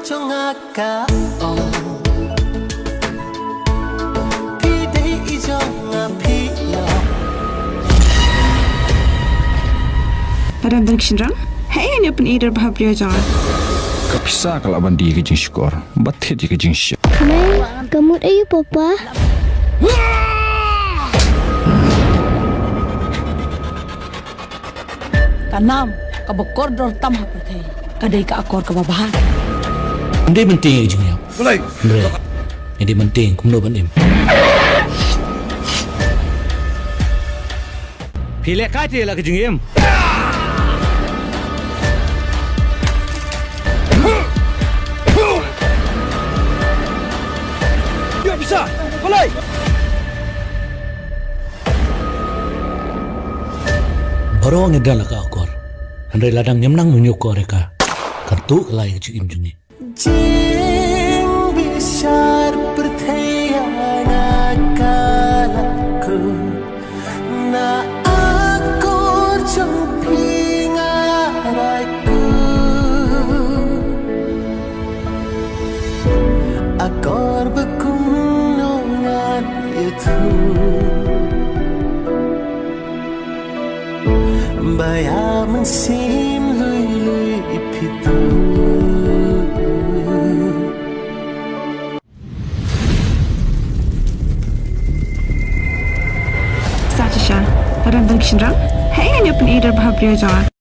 정아까 피대 이정아 피너 Pada Dengshindra, hai ni pun ider bahagia jangan. Kapisa kalau bandi ke jing syukur, bathe je ke jing syuk. Kamay, kamut ayo papa. Kanam, kabakor dor tam haperthai. Kadai ka akor ka babahan. Hindi menting ijing niya. Kulay! Andre, hindi menting kung no banim. Pilih kati lah ke jengim. Ya bisa, kulay! Baru ang idala ka akor. Andre ladang nyamnang menyukor ka. Kartu kalay ke jing ni. Jing besar berthayana kalaku na akor jemping araiku akor bekunungan itu bayaman sim lui pitu Sachisha, pada Dengshindra, hai ni pun ider bahagia jangan.